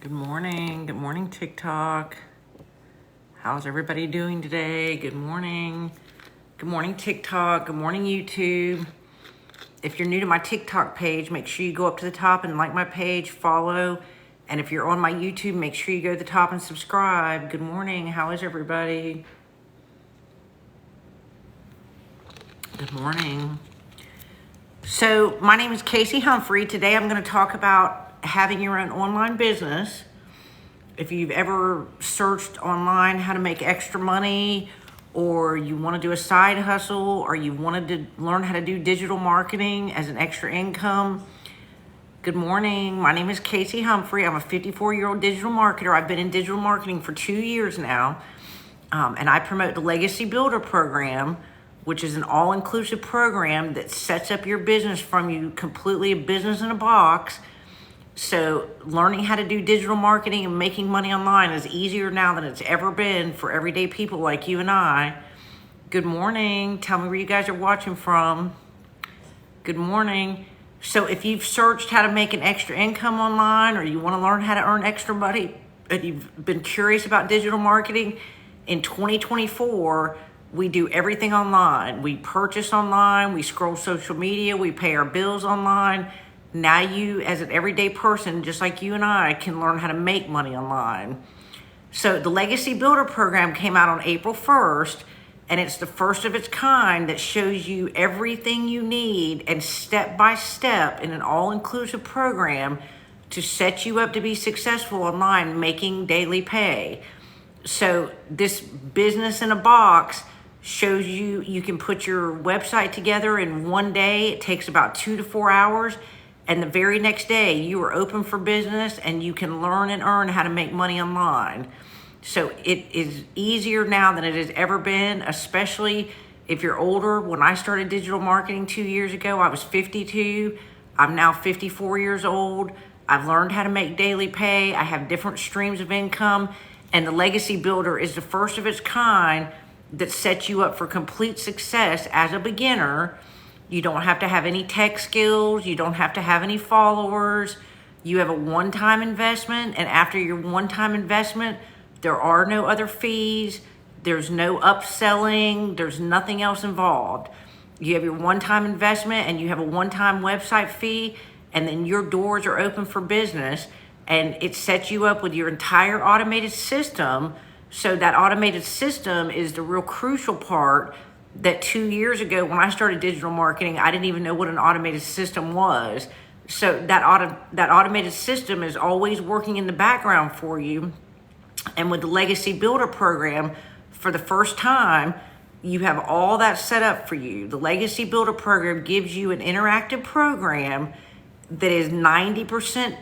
Good morning. Good morning, TikTok. How's everybody doing today? Good morning. Good morning, TikTok. Good morning, YouTube. If you're new to my TikTok page, make sure you go up to the top and like my page, follow. And if you're on my YouTube, make sure you go to the top and subscribe. Good morning. How is everybody? Good morning. So my name is Casey Humphrey. Today I'm going to talk about having your own online business. If you've ever searched online how to make extra money, or you want to do a side hustle, or you wanted to learn how to do digital marketing as an extra income, good morning. My name is Casey Humphrey. I'm a 54-year-old digital marketer. I've been in digital marketing for 2 years now, and I promote the Legacy Builder program, which is an all-inclusive program that sets up your business from you completely a business in a box. So learning how to do digital marketing and making money online is easier now than it's ever been for everyday people like you and I. Good morning. Tell me where you guys are watching from. Good morning. So if you've searched how to make an extra income online, or you want to learn how to earn extra money, and you've been curious about digital marketing, in 2024, we do everything online. We purchase online, we scroll social media, we pay our bills online. Now you, as an everyday person, just like you and I, can learn how to make money online. So the Legacy Builder program came out on April 1st, and it's the first of its kind that shows you everything you need and step by step in an all-inclusive program to set you up to be successful online, making daily pay. So this business in a box shows you can put your website together in one day. It takes about 2 to 4 hours. And the very next day, you are open for business and you can learn and earn how to make money online. So it is easier now than it has ever been, especially if you're older. When I started digital marketing 2 years ago, I was 52. I'm now 54 years old. I've learned how to make daily pay. I have different streams of income. And the Legacy Builder is the first of its kind that sets you up for complete success as a beginner. You don't have to have any tech skills. You don't have to have any followers. You have a one-time investment, and after your one-time investment, there are no other fees. There's no upselling. There's nothing else involved. You have your one-time investment, and you have a one-time website fee, and then your doors are open for business, and it sets you up with your entire automated system. So that automated system is the real crucial part. That 2 years ago, when I started digital marketing, I didn't even know what an automated system was. So that automated system is always working in the background for you. And with the Legacy Builder program, for the first time, you have all that set up for you. The Legacy Builder program gives you an interactive program that is 90%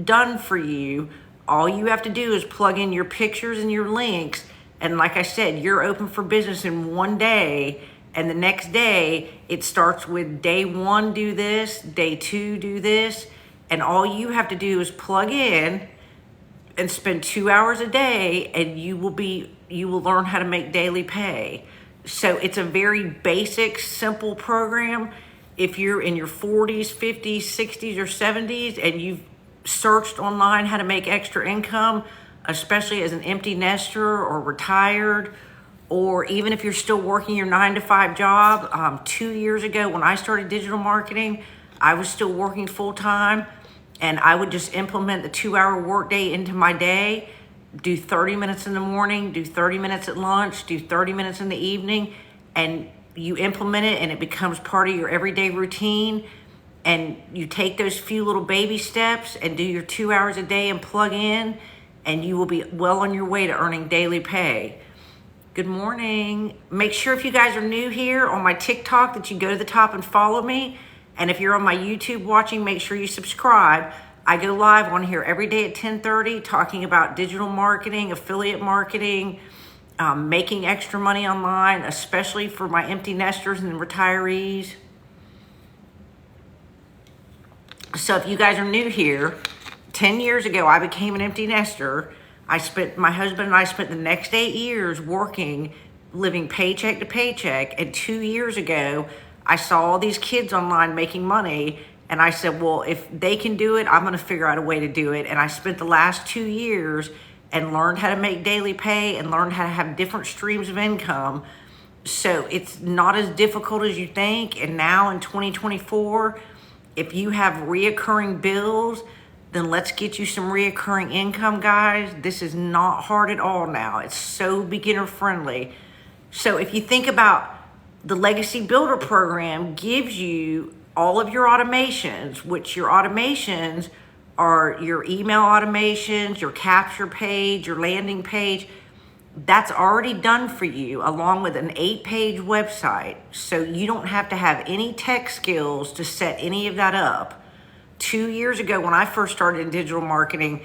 done for you. All you have to do is plug in your pictures and your links. And like I said, you're open for business in one day, and the next day it starts with day 1, do this, day 2, do this, and all you have to do is plug in and spend 2 hours a day, and you will learn how to make daily pay. So it's a very basic, simple program. If you're in your 40s, 50s, 60s, or 70s, and you've searched online how to make extra income, especially as an empty nester or retired, or even if you're still working your 9-to-5 job. 2 years ago, when I started digital marketing, I was still working full-time, and I would just implement the 2-hour workday into my day, do 30 minutes in the morning, do 30 minutes at lunch, do 30 minutes in the evening, and you implement it, and it becomes part of your everyday routine. And you take those few little baby steps and do your 2 hours a day and plug in, and you will be well on your way to earning daily pay. Good morning. Make sure, if you guys are new here on my TikTok, that you go to the top and follow me. And if you're on my YouTube watching, make sure you subscribe. I go live on here every day at 10:30 talking about digital marketing, affiliate marketing, making extra money online, especially for my empty nesters and retirees. So if you guys are new here, 10 years ago, I became an empty nester. My husband and I spent the next 8 years working, living paycheck to paycheck. And 2 years ago, I saw all these kids online making money, And I said, well, if they can do it, I'm going to figure out a way to do it. And I spent the last 2 years and learned how to make daily pay and learned how to have different streams of income. So it's not as difficult as you think. And now in 2024, if you have reoccurring bills, then let's get you some reoccurring income, guys. This is not hard at all now. It's so beginner friendly. So if you think about the Legacy Builder program gives you all of your automations, which your automations are your email automations, your capture page, your landing page. That's already done for you along with an 8-page website. So you don't have to have any tech skills to set any of that up. 2 years ago, when I first started in digital marketing,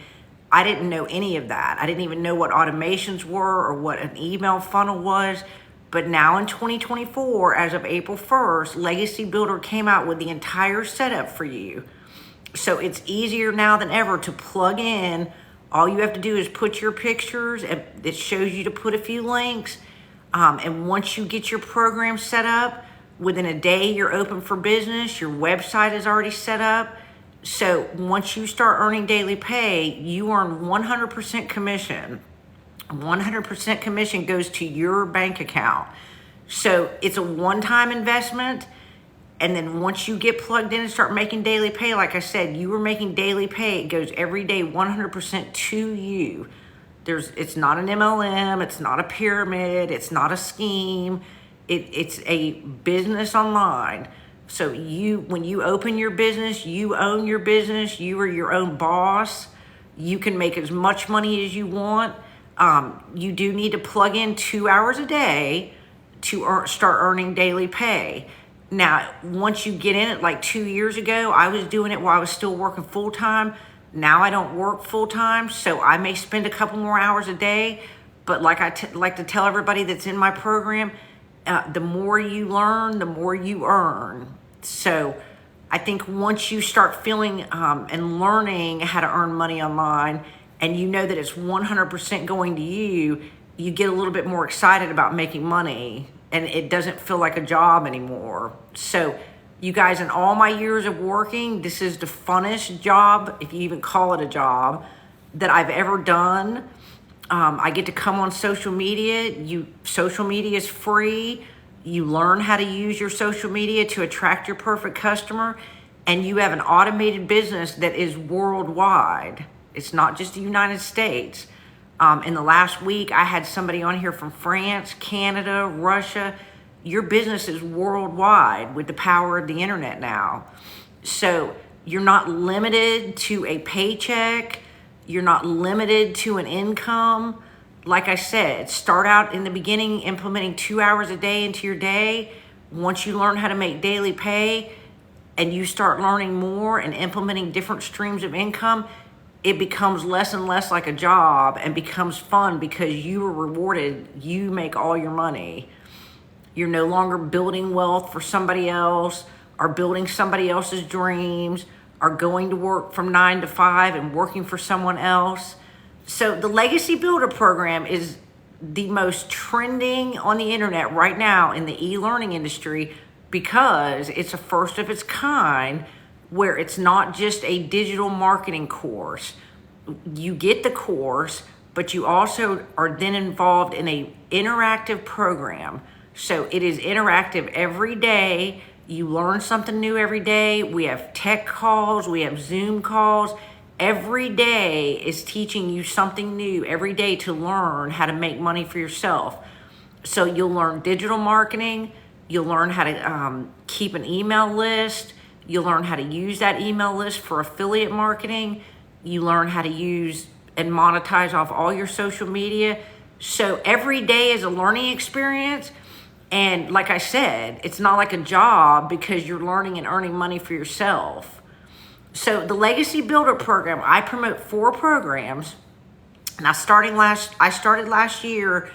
I didn't know any of that. I didn't even know what automations were or what an email funnel was. But now in 2024, as of April 1st, Legacy Builder came out with the entire setup for you. So it's easier now than ever to plug in. All you have to do is put your pictures. It shows you to put a few links. And once you get your program set up, within a day, you're open for business. Your website is already set up. So once you start earning daily pay, you earn 100% commission. 100% commission goes to your bank account. So it's a one-time investment. And then once you get plugged in and start making daily pay, like I said, you were making daily pay. It goes every day 100% to you. It's not an MLM. It's not a pyramid. It's not a scheme. It's a business online. So when you open your business, you own your business. You are your own boss. You can make as much money as you want. You do need to plug in 2 hours a day to start earning daily pay. Now, once you get in it, like 2 years ago, I was doing it while I was still working full-time. Now I don't work full-time, so I may spend a couple more hours a day. But like I like to tell everybody that's in my program, the more you learn, the more you earn. So I think once you start feeling and learning how to earn money online, and you know that it's 100% going to you, you get a little bit more excited about making money. And it doesn't feel like a job anymore. So you guys, in all my years of working, this is the funnest job, if you even call it a job, that I've ever done. I get to come on social media. Social media is free. You learn how to use your social media to attract your perfect customer. And you have an automated business that is worldwide. It's not just the United States. In the last week, I had somebody on here from France, Canada, Russia. Your business is worldwide with the power of the internet now. So you're not limited to a paycheck. You're not limited to an income. Like I said, start out in the beginning implementing 2 hours a day into your day. Once you learn how to make daily pay and you start learning more and implementing different streams of income, it becomes less and less like a job and becomes fun because you are rewarded. You make all your money. You're no longer building wealth for somebody else or building somebody else's dreams or going to work from 9 to 5 and working for someone else. So the Legacy Builder program is the most trending on the internet right now in the e-learning industry because it's a first of its kind where it's not just a digital marketing course. You get the course, but you also are then involved in an interactive program. So it is interactive every day. You learn something new every day. We have tech calls, we have Zoom calls. Every day is teaching you something new every day to learn how to make money for yourself. So you'll learn digital marketing. You'll learn how to keep an email list. You'll learn how to use that email list for affiliate marketing. You learn how to use and monetize off all your social media. So every day is a learning experience. And like I said, it's not like a job because you're learning and earning money for yourself. So the Legacy Builder program, I promote 4 programs. And I started last year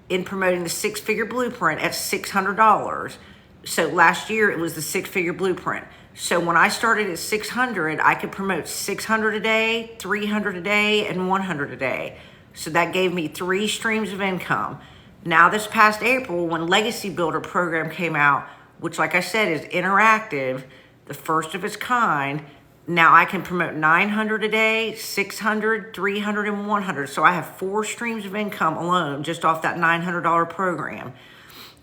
in promoting the 6-figure blueprint at $600. So last year it was the 6-figure blueprint. So when I started at 600, I could promote 600 a day, 300 a day, and 100 a day. So that gave me 3 streams of income. Now this past April, when Legacy Builder program came out, which like I said is interactive, the first of its kind. Now I can promote 900 a day, 600, 300, and 100. So I have 4 streams of income alone just off that $900 program.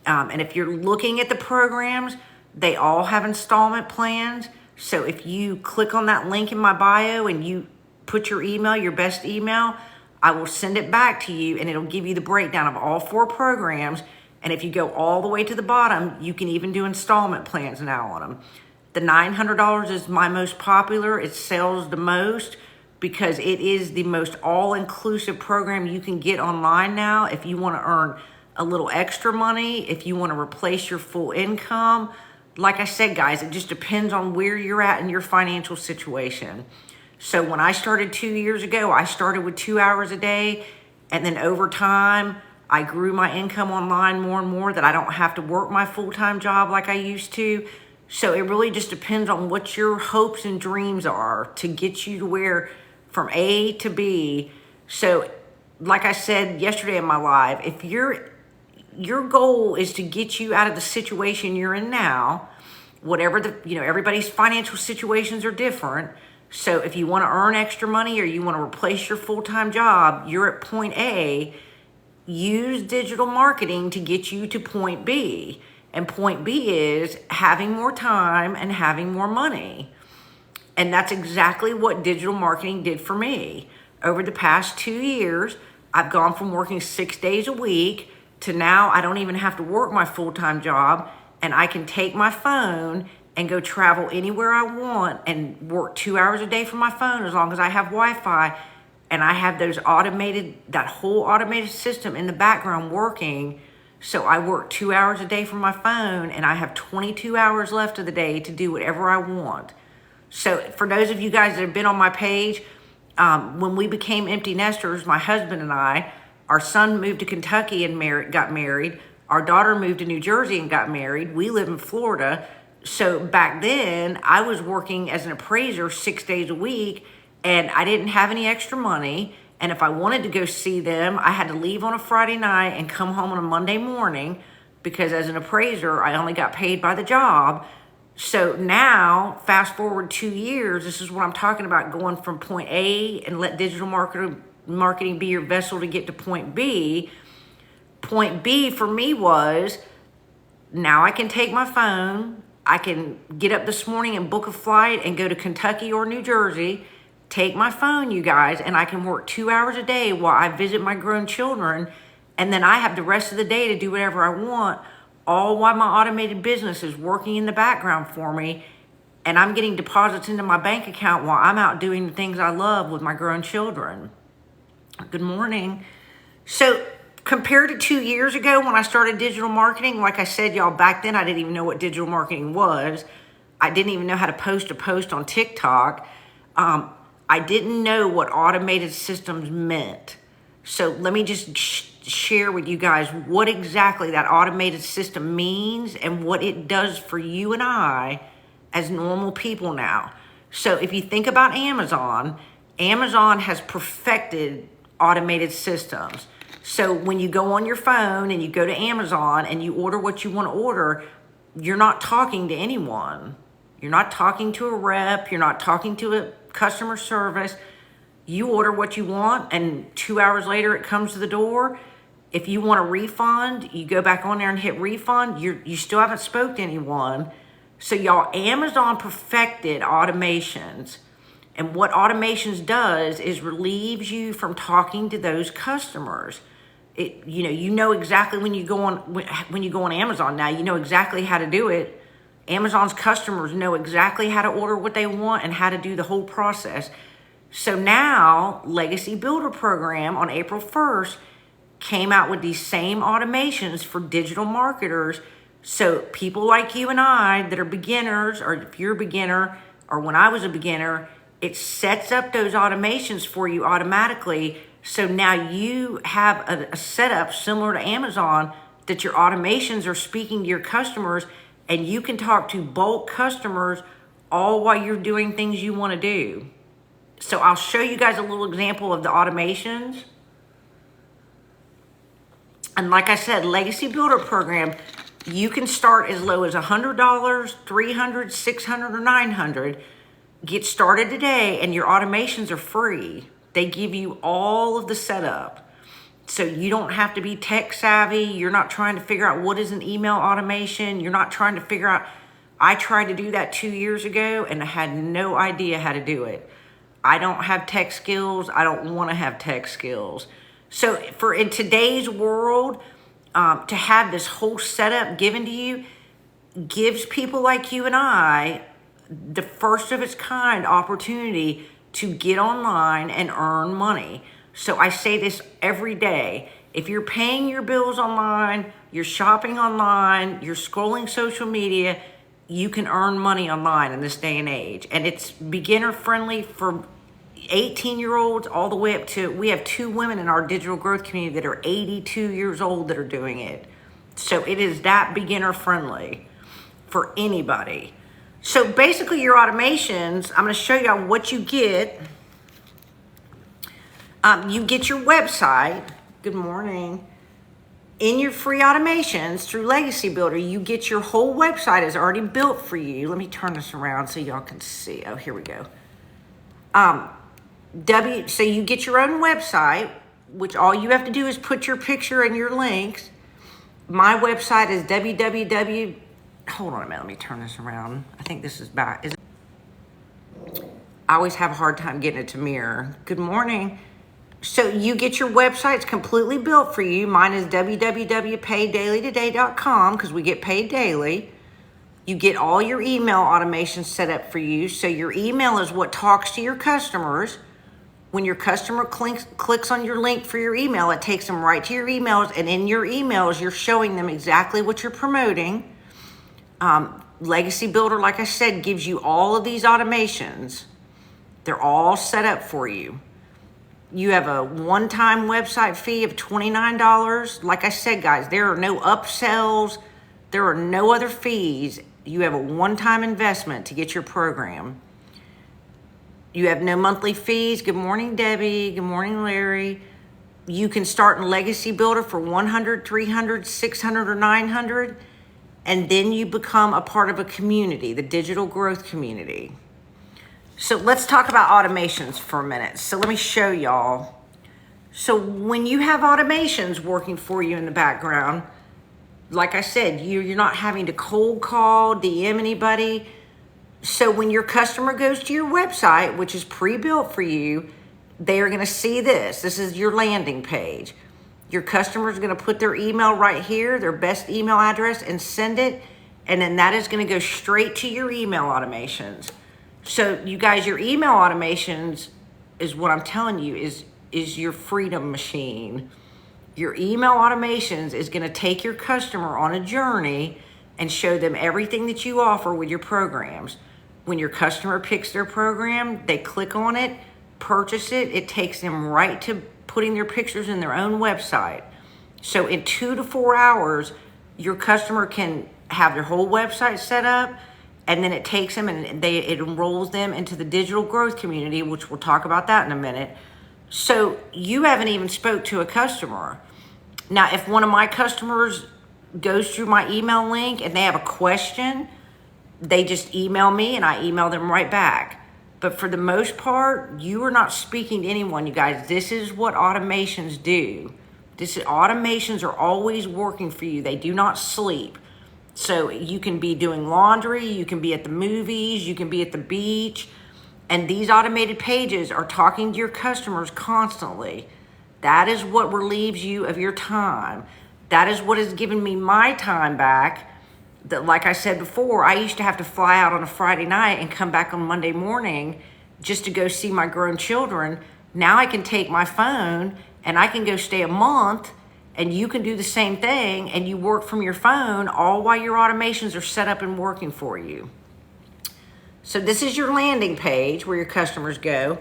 And if you're looking at the programs, they all have installment plans. So if you click on that link in my bio and you put your email, your best email, I will send it back to you and it'll give you the breakdown of all 4 programs. And if you go all the way to the bottom, you can even do installment plans now on them. The $900 is my most popular. It sells the most because it is the most all-inclusive program you can get online now. If you want to earn a little extra money, if you want to replace your full income, like I said, guys, it just depends on where you're at in your financial situation. So when I started 2 years ago, I started with 2 hours a day. And then over time, I grew my income online more and more that I don't have to work my full-time job like I used to. So it really just depends on what your hopes and dreams are to get you to where from A to B. So like I said yesterday in my live, if your goal is to get you out of the situation you're in now, whatever everybody's financial situations are different. So if you want to earn extra money or you want to replace your full-time job, you're at point A, use digital marketing to get you to point B. And point B is having more time and having more money. And that's exactly what digital marketing did for me. Over the past 2 years, I've gone from working 6 days a week to now I don't even have to work my full-time job and I can take my phone and go travel anywhere I want and work 2 hours a day from my phone as long as I have Wi-Fi and I have that whole automated system in the background working. So I work 2 hours a day from my phone and I have 22 hours left of the day to do whatever I want. So for those of you guys that have been on my page, when we became empty nesters, my husband and I, our son moved to Kentucky and got married. Our daughter moved to New Jersey and got married. We live in Florida. So back then I was working as an appraiser 6 days a week and I didn't have any extra money. And if I wanted to go see them, I had to leave on a Friday night and come home on a Monday morning because as an appraiser, I only got paid by the job. So now, fast forward 2 years, this is what I'm talking about, going from point A and let digital marketing be your vessel to get to point B. Point B for me was, now I can take my phone, I can get up this morning and book a flight and go to Kentucky or New Jersey, take my phone, you guys, and I can work 2 hours a day while I visit my grown children, and then I have the rest of the day to do whatever I want, all while my automated business is working in the background for me, and I'm getting deposits into my bank account while I'm out doing the things I love with my grown children. Good morning. So compared to 2 years ago when I started digital marketing, like I said, y'all, back then I didn't even know what digital marketing was. I didn't even know how to post a post on TikTok. I didn't know what automated systems meant. So let me just share with you guys what exactly that automated system means and what it does for you and I as normal people now. So if you think about Amazon, Amazon has perfected automated systems. So when you go on your phone and you go to Amazon and you order what you want to order, you're not talking to anyone. You're not talking to a rep. You're not talking to a customer service. You order what you want and 2 hours later it comes to the door. If you want a refund, you go back on there and hit refund. You still haven't spoke to anyone. So y'all, Amazon perfected automations. And what automations does is relieves you from talking to those customers. You know exactly when you go on Amazon now, you know exactly how to do it. Amazon's customers know exactly how to order what they want and how to do the whole process. So now Legacy Builder Program on April 1st came out with these same automations for digital marketers. So people like you and I that are beginners, or if you're a beginner, or when I was a beginner, it sets up those automations for you automatically. So now you have a setup similar to Amazon that your automations are speaking to your customers and you can talk to bulk customers all while you're doing things you want to do. So I'll show you guys a little example of the automations. And like I said, Legacy Builder Program You can start as low as $100, $300, $600, or $900. Get started today, and your automations are free. They give you all of the setup. So you don't have to be tech savvy. You're not trying to figure out what is an email automation. You're not trying to figure out. I tried to do that 2 years ago and I had no idea how to do it. I don't have tech skills. I don't want to have tech skills. So for in today's world, to have this whole setup given to you gives people like you and I the first of its kind opportunity to get online and earn money. So I say this every day. If you're paying your bills online, you're shopping online, you're scrolling social media, you can earn money online in this day and age. And it's beginner friendly for 18-year-olds all the way up to, we have 2 women in our digital growth community that are 82 years old that are doing it. So it is that beginner friendly for anybody. So basically your automations, I'm going to show you what you get. You get your website. Good morning. In your free automations through Legacy Builder, you get your whole website is already built for you. Let me turn this around so y'all can see. Oh, here we go. So you get your own website, which all you have to do is put your picture and your links. My website is www. Hold on a minute. Let me turn this around. I think this is back. I always have a hard time getting it to mirror. Good morning. So you get your websites completely built for you. Mine is www.paydaily.today.com because we get paid daily. You get all your email automations set up for you. So your email is what talks to your customers. When your customer clicks on your link for your email, it takes them right to your emails. And in your emails, you're showing them exactly what you're promoting. Legacy Builder, like I said, gives you all of these automations. They're all set up for you. You have a one-time website fee of $29. Like I said, guys, there are no upsells. There are no other fees. You have a one-time investment to get your program. You have no monthly fees. Good morning, Debbie. Good morning, Larry. You can start in Legacy Builder for $100, $300, $600, or $900, and then you become a part of a community, the digital growth community. So let's talk about automations for a minute. So let me show y'all. So when you have automations working for you in the background, like I said, you're not having to cold call, DM anybody. So when your customer goes to your website, which is pre-built for you, they are going to see this. This is your landing page. Your customer is going to put their email right here, their best email address, and send it. And then that is going to go straight to your email automations. So you guys, your email automations is what I'm telling you is your freedom machine. Your email automations is going to take your customer on a journey and show them everything that you offer with your programs. When your customer picks their program, they click on it, purchase it, it takes them right to putting their pictures in their own website. So in 2 to 4 hours, your customer can have their whole website set up, and then it takes them and it enrolls them into the digital growth community, which we'll talk about that in a minute. So you haven't even spoke to a customer. Now, if one of my customers goes through my email link and they have a question, they just email me and I email them right back. But for the most part, you are not speaking to anyone, you guys. This is what automations do. Automations are always working for you. They do not sleep. So you can be doing laundry, you can be at the movies, you can be at the beach, and these automated pages are talking to your customers constantly. That is what relieves you of your time. That is what has given me my time back. That, like I said before, I used to have to fly out on a Friday night and come back on Monday morning just to go see my grown children. Now I can take my phone and I can go stay a month, and you can do the same thing, and you work from your phone all while your automations are set up and working for you. So this is your landing page where your customers go.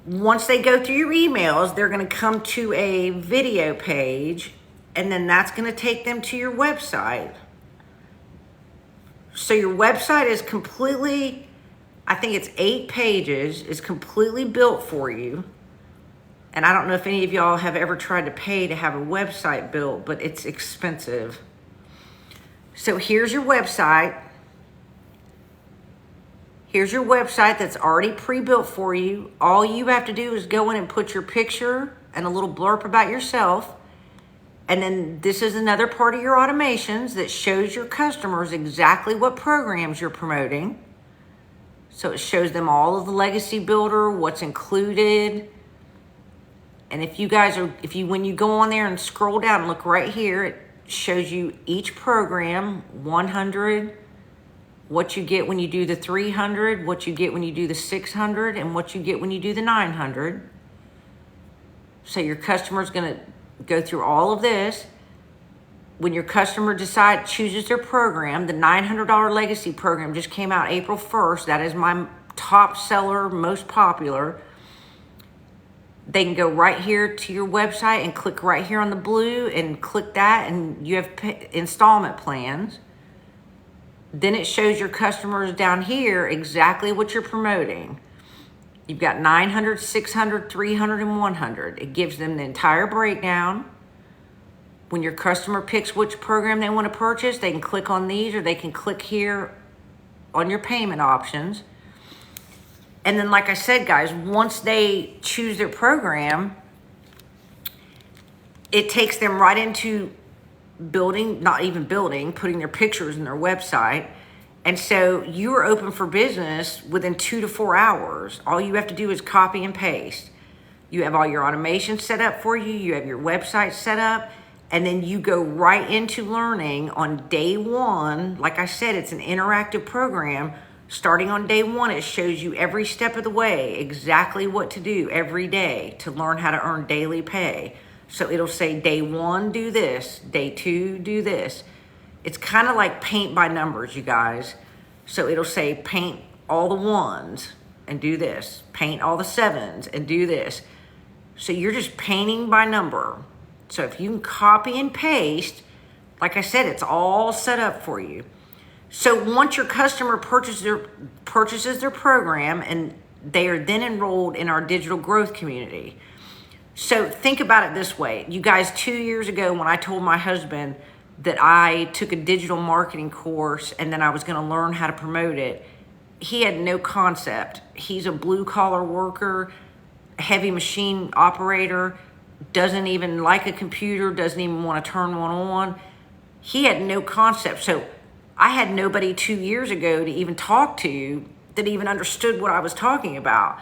Once they go through your emails, they're going to come to a video page, and then that's going to take them to your website. So your website is completely, I think it's 8 pages, is completely built for you. And I don't know if any of y'all have ever tried to pay to have a website built, but it's expensive. So here's your website. Here's your website that's already pre-built for you. All you have to do is go in and put your picture and a little blurb about yourself. And then this is another part of your automations that shows your customers exactly what programs you're promoting. So it shows them all of the Legacy Builder, what's included. And when you go on there and scroll down and look right here, it shows you each program, 100, what you get when you do the 300, what you get when you do the 600, and what you get when you do the 900. So your customer's gonna go through all of this. When your customer chooses their program, the $900 Legacy program just came out April 1st. That is my top seller, most popular. They can go right here to your website and click right here on the blue and click that, and you have installment plans. Then it shows your customers down here exactly what you're promoting. You've got 900, 600, 300, and 100. It gives them the entire breakdown. When your customer picks which program they want to purchase, they can click on these, or they can click here on your payment options. And then, like I said, guys, once they choose their program, it takes them right into putting their pictures in their website. And so you are open for business within 2 to 4 hours. All you have to do is copy and paste. You have all your automation set up for you. You have your website set up. And then you go right into learning on day one. Like I said, it's an interactive program. Starting on day one, it shows you every step of the way, exactly what to do every day to learn how to earn daily pay. So it'll say day one, do this. Day two, do this. It's kind of like paint by numbers, you guys. So it'll say paint all the ones and do this. Paint all the sevens and do this. So you're just painting by number. So if you can copy and paste, like I said, it's all set up for you. So once your customer purchases their program, and they are then enrolled in our digital growth community. So think about it this way. You guys, 2 years ago when I told my husband that I took a digital marketing course and then I was going to learn how to promote it, he had no concept. He's a blue collar worker, heavy machine operator, doesn't even like a computer, doesn't even want to turn one on. He had no concept. So I had nobody 2 years ago to even talk to that even understood what I was talking about.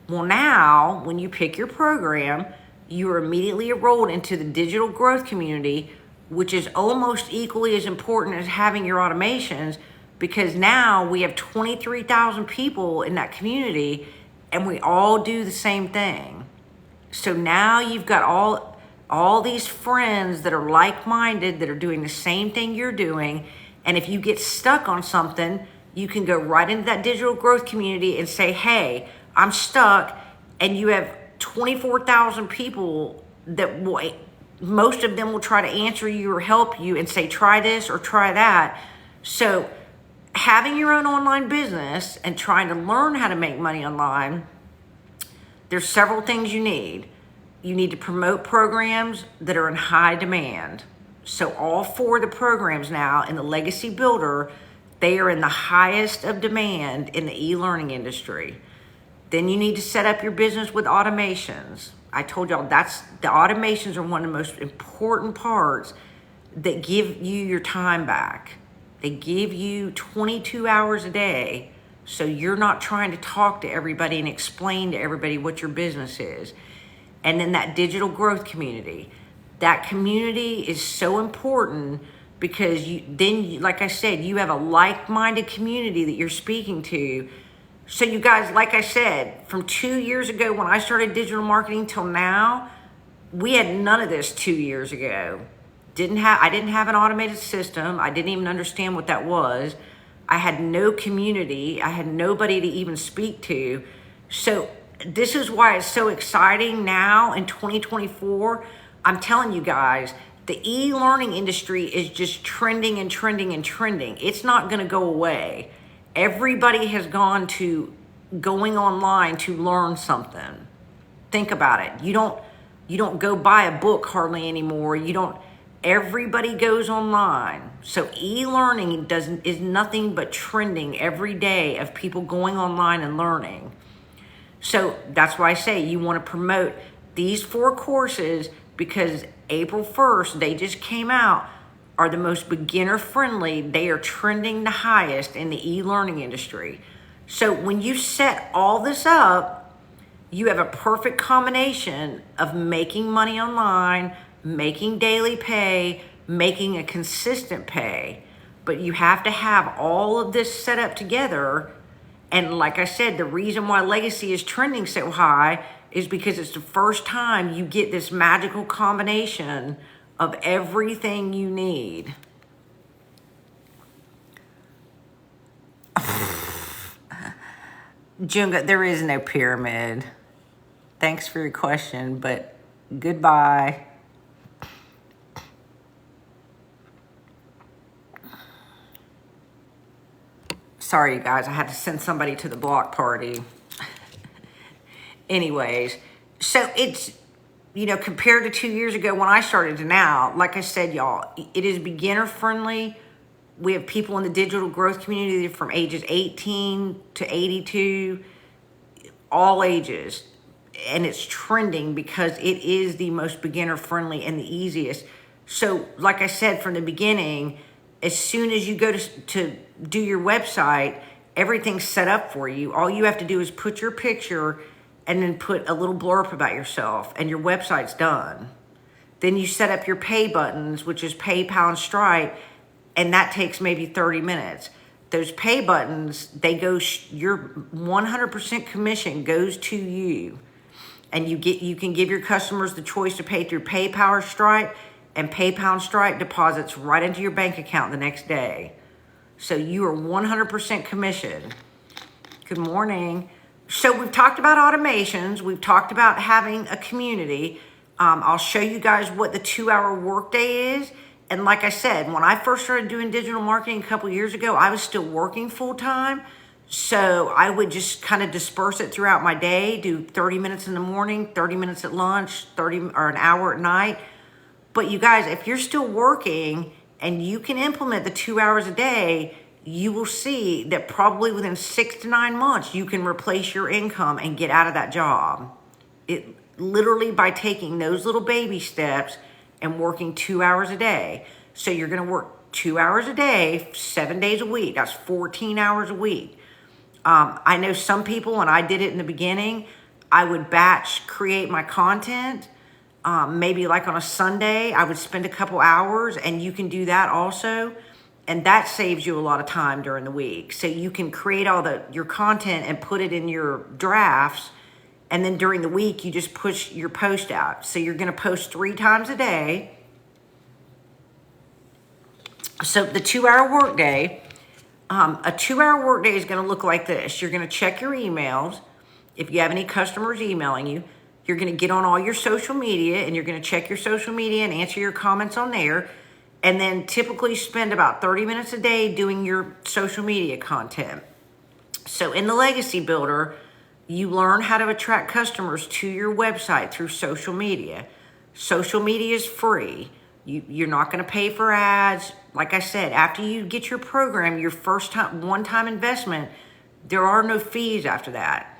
Well, now when you pick your program, you are immediately enrolled into the digital growth community, which is almost equally as important as having your automations, because now we have 23,000 people in that community and we all do the same thing. So now you've got all these friends that are like-minded, that are doing the same thing you're doing. And if you get stuck on something, you can go right into that digital growth community and say, hey, I'm stuck. And you have 24,000 people that most of them will try to answer you or help you and say, try this or try that. So having your own online business and trying to learn how to make money online, there's several things you need. You need to promote programs that are in high demand. So all 4 of the programs now in the Legacy Builder, they are in the highest of demand in the e-learning industry. Then you need to set up your business with automations. I told y'all the automations are one of the most important parts that give you your time back. They give you 22 hours a day, so you're not trying to talk to everybody and explain to everybody what your business is. And then that digital growth community. That community is so important because like I said, you have a like-minded community that you're speaking to. So you guys, like I said, from 2 years ago when I started digital marketing till now, we had none of this 2 years ago. I didn't have an automated system. I didn't even understand what that was. I had no community. I had nobody to even speak to. So this is why it's so exciting now in 2024. I'm telling you guys, the e-learning industry is just trending and trending and trending. It's not going to go away. Everybody has gone to going online to learn something. Think about it. You don't go buy a book hardly anymore. Everybody goes online. So e-learning is nothing but trending every day of people going online and learning. So that's why I say you want to promote these 4 courses, because April 1st, they just came out, are the most beginner friendly. They are trending the highest in the e-learning industry. So when you set all this up, you have a perfect combination of making money online, making daily pay, making a consistent pay. But you have to have all of this set up together. And like I said, the reason why Legacy is trending so high is because it's the first time you get this magical combination of everything you need. Junga, there is no pyramid. Thanks for your question, but goodbye. Sorry, you guys, I had to send somebody to the block party. Anyways, so it's, compared to 2 years ago when I started to now, like I said, y'all, it is beginner friendly. We have people in the digital growth community from ages 18 to 82, all ages. And it's trending because it is the most beginner friendly and the easiest. So like I said from the beginning, as soon as you go to do your website, everything's set up for you. All you have to do is put your picture and then put a little blurb about yourself, and your website's done. Then you set up your pay buttons, which is PayPal and Stripe, and that takes maybe 30 minutes. Those pay buttons, your 100% commission goes to you. And you can give your customers the choice to pay through PayPal or Stripe, and PayPal and Stripe deposits right into your bank account the next day. So you are 100% commission. Good morning. So we've talked about automations. We've talked about having a community. I'll show you guys what the 2-hour workday is. And like I said, when I first started doing digital marketing a couple years ago, I was still working full time. So I would just kind of disperse it throughout my day, do 30 minutes in the morning, 30 minutes at lunch, 30 or an hour at night. But you guys, if you're still working and you can implement the 2 hours a day, you will see that probably within 6 to 9 months, you can replace your income and get out of that job. It literally by taking those little baby steps and working 2 hours a day. So you're going to work 2 hours a day, 7 days a week. That's 14 hours a week. I know some people, and I did it in the beginning, I would batch create my content. Maybe like on a Sunday, I would spend a couple hours, and you can do that also. And that saves you a lot of time during the week. So you can create all your content and put it in your drafts. And then during the week, you just push your post out. So you're going to post 3 times a day. So the 2-hour workday, a 2-hour workday is going to look like this. You're going to check your emails. If you have any customers emailing you, you're going to get on all your social media, and you're going to check your social media and answer your comments on there. And then typically spend about 30 minutes a day doing your social media content. So in the Legacy Builder, you learn how to attract customers to your website through social media. Social media is free. You're not going to pay for ads. Like I said, after you get your program, your first time, one-time investment, there are no fees after that.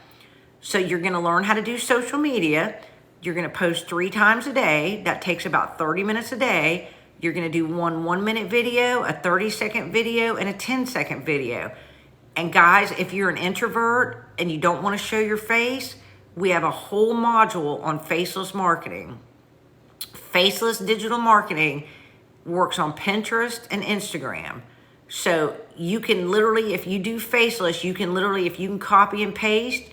So you're going to learn how to do social media. You're going to post 3 times a day. That takes about 30 minutes a day. You're going to do one 1-minute video, a 30-second video, and a 10-second video. And guys, if you're an introvert and you don't want to show your face, we have a whole module on faceless marketing. Faceless digital marketing works on Pinterest and Instagram. So you can literally, if you do faceless, if you can copy and paste,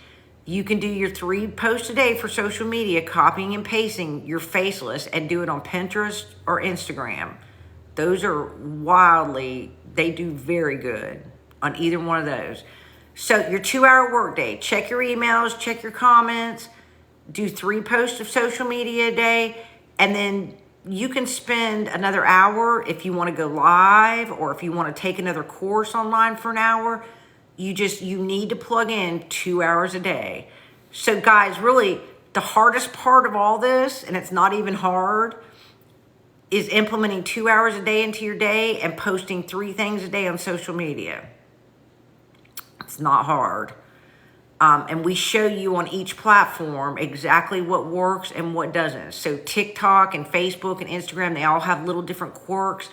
you can do your 3 posts a day for social media, copying and pasting your faceless, and do it on Pinterest or Instagram. Those are they do very good on either one of those. So your 2-hour workday, check your emails, check your comments, do 3 posts of social media a day, and then you can spend another hour if you want to go live, or if you want to take another course online for an hour. You need to plug in 2 hours a day. So guys, really the hardest part of all this, and it's not even hard, is implementing 2 hours a day into your day and posting 3 things a day on social media. It's not hard. And we show you on each platform exactly what works and what doesn't. So TikTok and Facebook and Instagram, they all have little different quirks.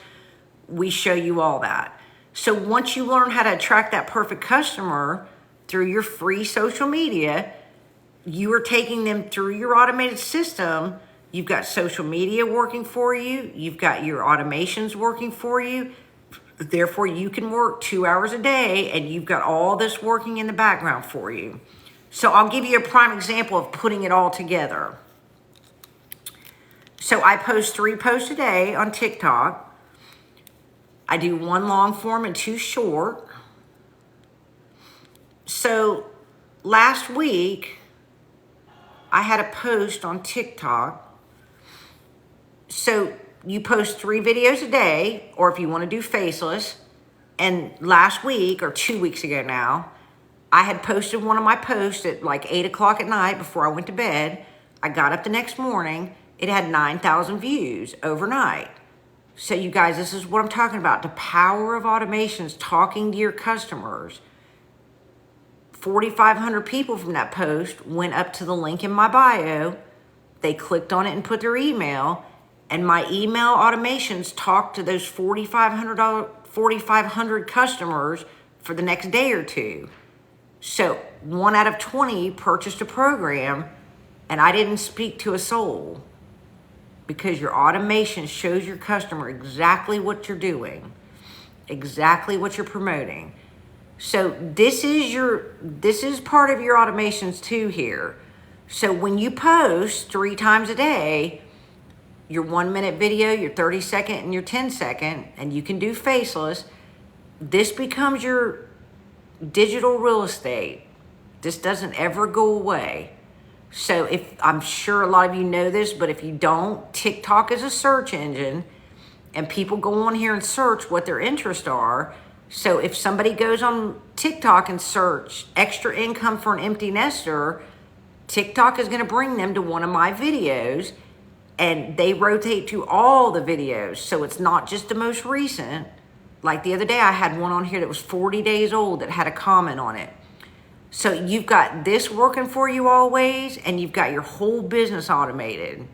We show you all that. So once you learn how to attract that perfect customer through your free social media, you are taking them through your automated system. You've got social media working for you. You've got your automations working for you. Therefore, you can work 2 hours a day and you've got all this working in the background for you. So I'll give you a prime example of putting it all together. So I post 3 posts a day on TikTok. I do 1 long form and 2 short. So last week, I had a post on TikTok. So you post 3 videos a day, or if you want to do faceless. And last week, or 2 weeks ago now, I had posted one of my posts at like 8 o'clock at night before I went to bed. I got up the next morning. It had 9,000 views overnight. So you guys, this is what I'm talking about. The power of automations, talking to your customers. 4,500 people from that post went up to the link in my bio. They clicked on it and put their email. And my email automations talked to those 4,500 customers for the next day or two. So 1 out of 20 purchased a program, and I didn't speak to a soul, because your automation shows your customer exactly what you're doing, exactly what you're promoting. So this is part of your automations too here. So when you post 3 times a day, your 1-minute video, your 30-second, and your 10-second, and you can do faceless, this becomes your digital real estate. This doesn't ever go away. So I'm sure a lot of you know this, but if you don't, TikTok is a search engine, and people go on here and search what their interests are. So if somebody goes on TikTok and search extra income for an empty nester, TikTok is going to bring them to one of my videos, and they rotate to all the videos. So it's not just the most recent. Like the other day, I had one on here that was 40 days old that had a comment on it. So you've got this working for you always, and you've got your whole business automated.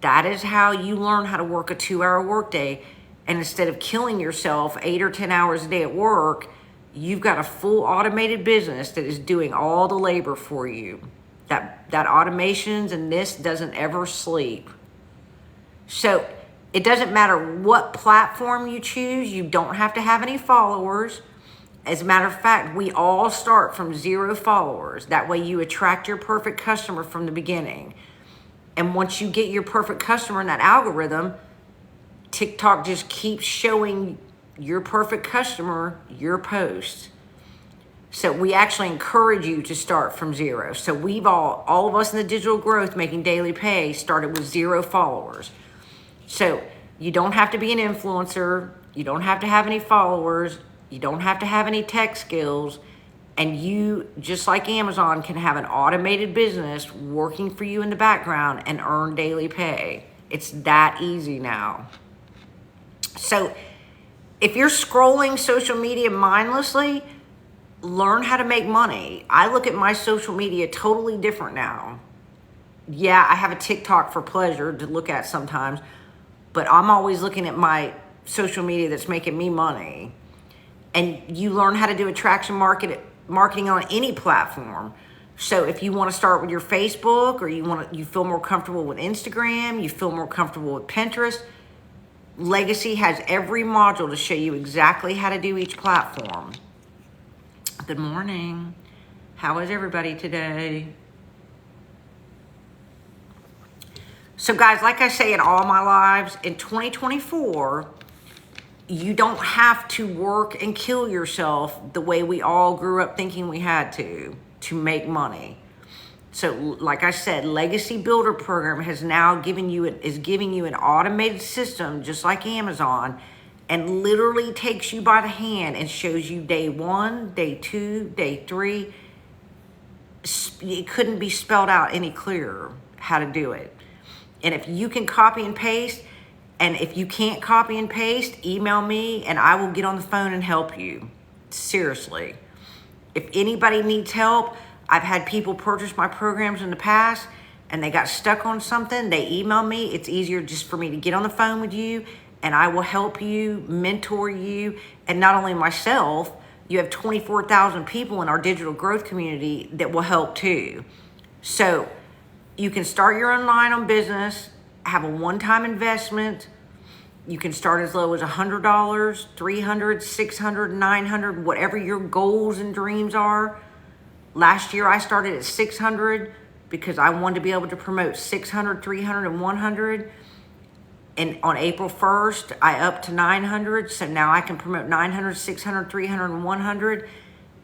That is how you learn how to work a 2-hour workday. And instead of killing yourself 8 or 10 hours a day at work, you've got a full automated business that is doing all the labor for you. That automations and this doesn't ever sleep. So it doesn't matter what platform you choose. You don't have to have any followers. As a matter of fact, we all start from 0 followers. That way you attract your perfect customer from the beginning. And once you get your perfect customer in that algorithm, TikTok just keeps showing your perfect customer your posts. So we actually encourage you to start from 0. So we've all of us in the digital growth making daily pay started with 0 followers. So you don't have to be an influencer. You don't have to have any followers. You don't have to have any tech skills. And you, just like Amazon, can have an automated business working for you in the background and earn daily pay. It's that easy now. So if you're scrolling social media mindlessly, learn how to make money. I look at my social media totally different now. Yeah, I have a TikTok for pleasure to look at sometimes, but I'm always looking at my social media that's making me money. And you learn how to do attraction marketing on any platform. So if you want to start with your Facebook, or you feel more comfortable with Instagram, you feel more comfortable with Pinterest, Legacy has every module to show you exactly how to do each platform. Good morning. How is everybody today? So guys, like I say in all my lives, in 2024, you don't have to work and kill yourself the way we all grew up thinking we had to make money. So like I said, Legacy Builder Program has now giving you an automated system just like Amazon, and literally takes you by the hand and shows you day 1, day 2, day 3. It couldn't be spelled out any clearer how to do it. And if you can copy and paste, And if you can't copy and paste, email me and I will get on the phone and help you. Seriously. If anybody needs help, I've had people purchase my programs in the past and they got stuck on something, they email me. It's easier just for me to get on the phone with you and I will help you, mentor you. And not only myself, you have 24,000 people in our digital growth community that will help too. So you can start your online business, have a one-time investment. You can start as low as $100, $300, $600, $900, whatever your goals and dreams are. Last year I started at $600 because I wanted to be able to promote $600, $300, and $100. And on April 1st, I upped to $900. So now I can promote $900, $600, $300, and $100.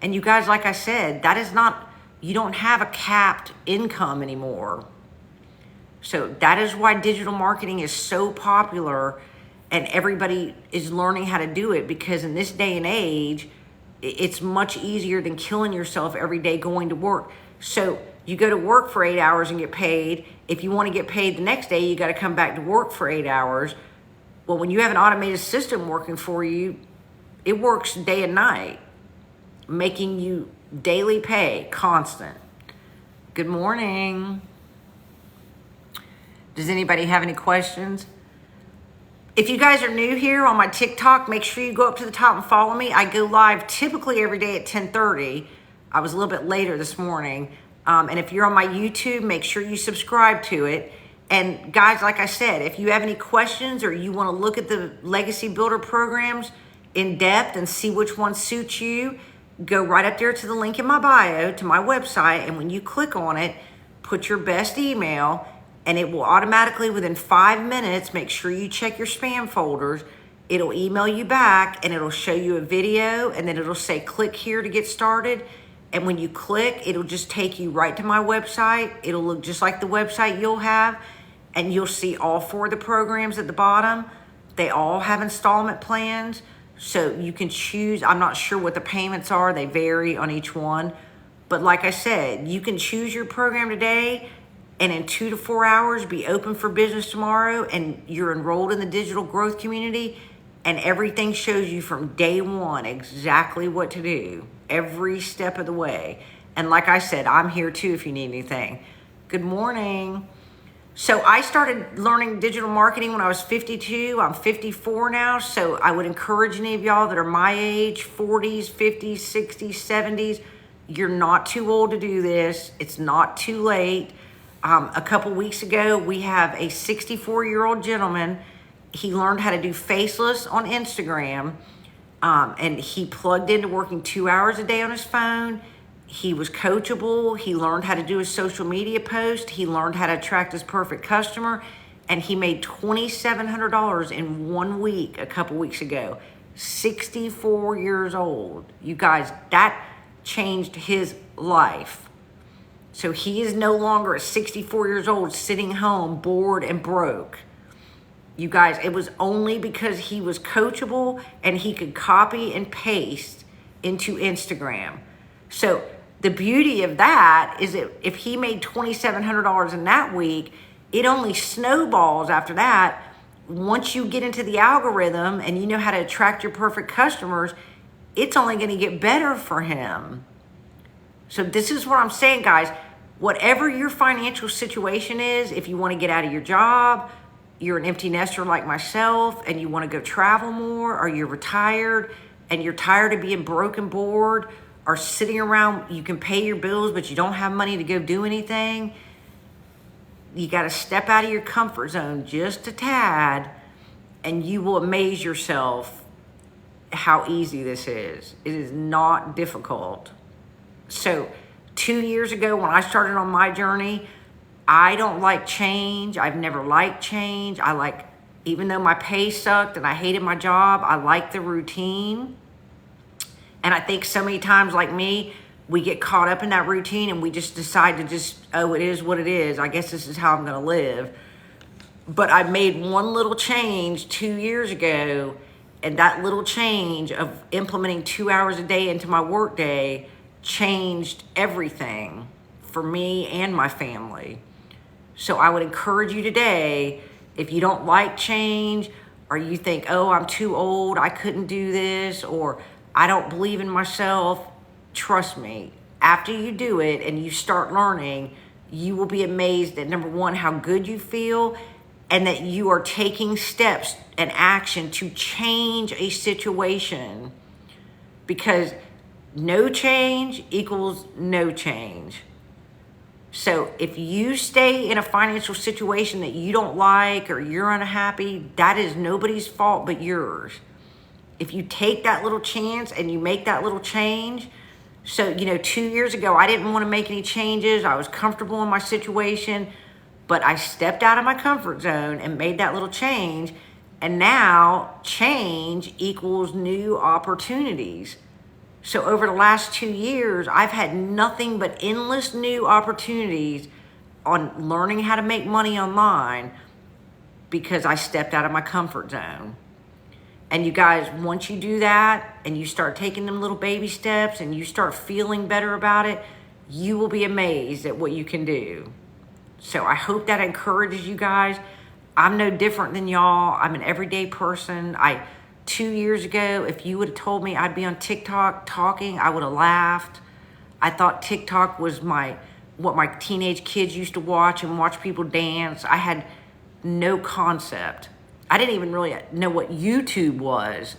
And you guys, like I said, that is not, you don't have a capped income anymore. So that is why digital marketing is so popular and everybody is learning how to do it, because in this day and age, it's much easier than killing yourself every day going to work. So you go to work for 8 hours and get paid. If you want to get paid the next day, you got to come back to work for 8 hours. Well, when you have an automated system working for you, it works day and night, making you daily pay, constant. Good morning. Does anybody have any questions? If you guys are new here on my TikTok, make sure you go up to the top and follow me. I go live typically every day at 10:30. I was a little bit later this morning. And if you're on my YouTube, make sure you subscribe to it. And guys, like I said, if you have any questions or you want to look at the Legacy Builder programs in depth and see which one suits you, go right up there to the link in my bio to my website. And when you click on it, put your best email and it will automatically, within 5 minutes, make sure you check your spam folders. It'll email you back and it'll show you a video and then it'll say, click here to get started. And when you click, it'll just take you right to my website. It'll look just like the website you'll have. And you'll see all 4 of the programs at the bottom. They all have installment plans. So you can choose. I'm not sure what the payments are. They vary on each one. But like I said, you can choose your program today and in 2 to 4 hours be open for business tomorrow. And you're enrolled in the digital growth community. And everything shows you from day one exactly what to do. Every step of the way. And like I said, I'm here too if you need anything. Good morning. So I started learning digital marketing when I was 52. I'm 54 now. So I would encourage any of y'all that are my age, 40s, 50s, 60s, 70s, you're not too old to do this. It's not too late. A couple weeks ago, we have a 64-year-old gentleman. He learned how to do faceless on Instagram. And he plugged into working 2 hours a day on his phone. He was coachable. He learned how to do his social media post. He learned how to attract his perfect customer. And he made $2,700 in 1 week a couple weeks ago. 64 years old. You guys, that changed his life. So he is no longer at 64 years old sitting home bored and broke. You guys, it was only because he was coachable and he could copy and paste into Instagram. So the beauty of that is that if he made $2,700 in that week, it only snowballs after that. Once you get into the algorithm and you know how to attract your perfect customers, it's only going to get better for him. So this is what I'm saying, guys. Whatever your financial situation is, if you want to get out of your job, you're an empty nester like myself and you want to go travel more, or you're retired and you're tired of being broke and bored, or sitting around, you can pay your bills, but you don't have money to go do anything. You got to step out of your comfort zone just a tad and you will amaze yourself how easy this is. It is not difficult. So 2 years ago when I started on my journey, I don't like change. I've never liked change. Even though my pay sucked and I hated my job, I like the routine. And I think so many times, like me, we get caught up in that routine and we just decide to it is what it is. I guess this is how I'm going to live. But I made one little change 2 years ago, and that little change of implementing 2 hours a day into my work day changed everything for me and my family. So I would encourage you today, If you don't like change, or you think, oh, I'm too old, I couldn't do this, or I don't believe in myself, trust me, after you do it and you start learning, you will be amazed at, number one, how good you feel, and that you are taking steps and action to change a situation, because no change equals no change. So if you stay in a financial situation that you don't like or you're unhappy, that is nobody's fault but yours. If you take that little chance and you make that little change. So, 2 years ago, I didn't want to make any changes. I was comfortable in my situation, but I stepped out of my comfort zone and made that little change. And now change equals new opportunities. So over the last 2 years, I've had nothing but endless new opportunities on learning how to make money online because I stepped out of my comfort zone. And you guys, once you do that and you start taking them little baby steps and you start feeling better about it, you will be amazed at what you can do. So I hope that encourages you guys. I'm no different than y'all. I'm an everyday person. 2 years ago, if you would have told me I'd be on TikTok talking, I would have laughed. I thought TikTok was what my teenage kids used to watch and watch people dance. I had no concept. I didn't even really know what YouTube was.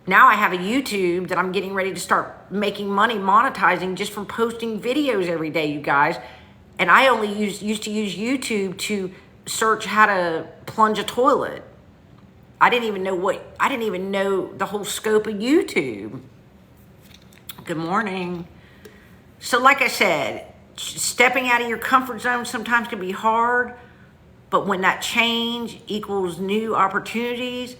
Now I have a YouTube that I'm getting ready to start making money monetizing just from posting videos every day, you guys. And I only used to use YouTube to search how to plunge a toilet. I didn't even know the whole scope of YouTube. Good morning. So like I said, stepping out of your comfort zone sometimes can be hard, but when that change equals new opportunities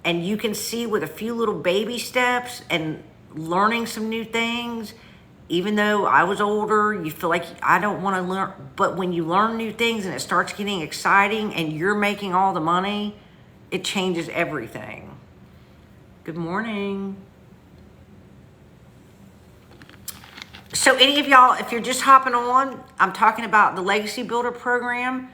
and you can see with a few little baby steps and learning some new things, even though I was older, you feel like I don't want to learn, but when you learn new things and it starts getting exciting and you're making all the money, it changes everything. Good morning. So any of y'all, if you're just hopping on, I'm talking about the Legacy Builder program.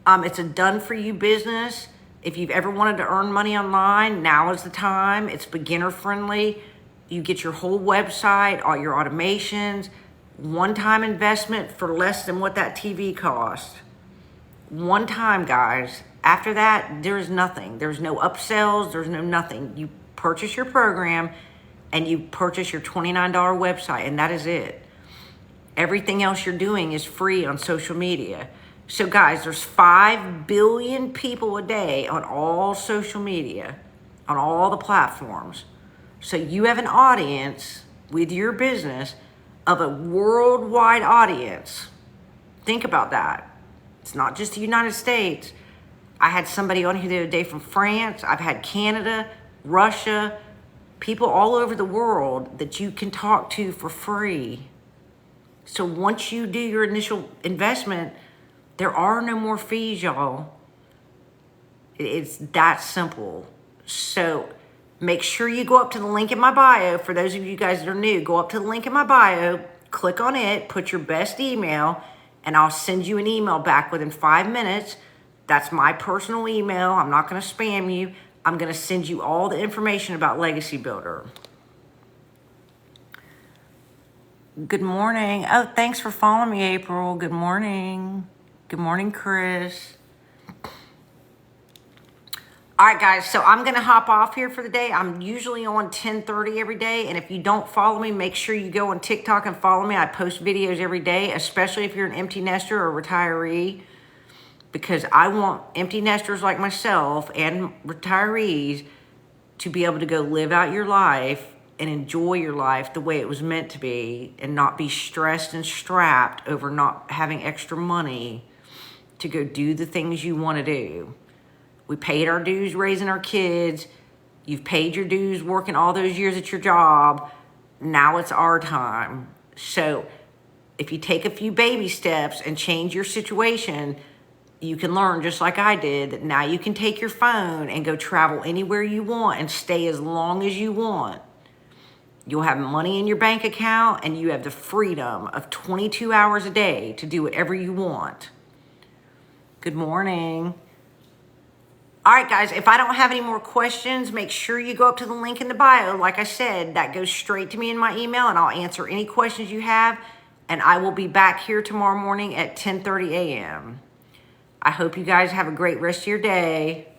It's a done-for-you business. If you've ever wanted to earn money online, now is the time. It's beginner-friendly. You get your whole website, all your automations, one-time investment for less than what that TV costs. One time, guys. After that, there's nothing. There's no upsells. There's no nothing. You purchase your program and you purchase your $29 website, and that is it. Everything else you're doing is free on social media. So guys, there's 5 billion people a day on all social media, on all the platforms. So you have an audience with your business of a worldwide audience. Think about that. It's not just the United States. I had somebody on here the other day from France. I've had Canada, Russia, people all over the world that you can talk to for free. So once you do your initial investment, there are no more fees, y'all. It's that simple. So make sure you go up to the link in my bio. For those of you guys that are new, go up to the link in my bio, click on it, put your best email, and I'll send you an email back within 5 minutes. That's my personal email. I'm not going to spam you. I'm going to send you all the information about Legacy Builder. Good morning. Oh, thanks for following me, April. Good morning. Good morning, Chris. All right, guys, so I'm going to hop off here for the day. I'm usually on 10:30 every day, and if you don't follow me, make sure you go on TikTok and follow me. I post videos every day, especially if you're an empty nester or retiree, because I want empty nesters like myself and retirees to be able to go live out your life and enjoy your life the way it was meant to be and not be stressed and strapped over not having extra money to go do the things you want to do. We paid our dues raising our kids. You've paid your dues working all those years at your job. Now it's our time. So if you take a few baby steps and change your situation, you can learn just like I did that now you can take your phone and go travel anywhere you want and stay as long as you want. You'll have money in your bank account and you have the freedom of 22 hours a day to do whatever you want. Good morning. All right, guys, if I don't have any more questions, make sure you go up to the link in the bio. Like I said, that goes straight to me in my email, and I'll answer any questions you have. And I will be back here tomorrow morning at 10:30 a.m. I hope you guys have a great rest of your day.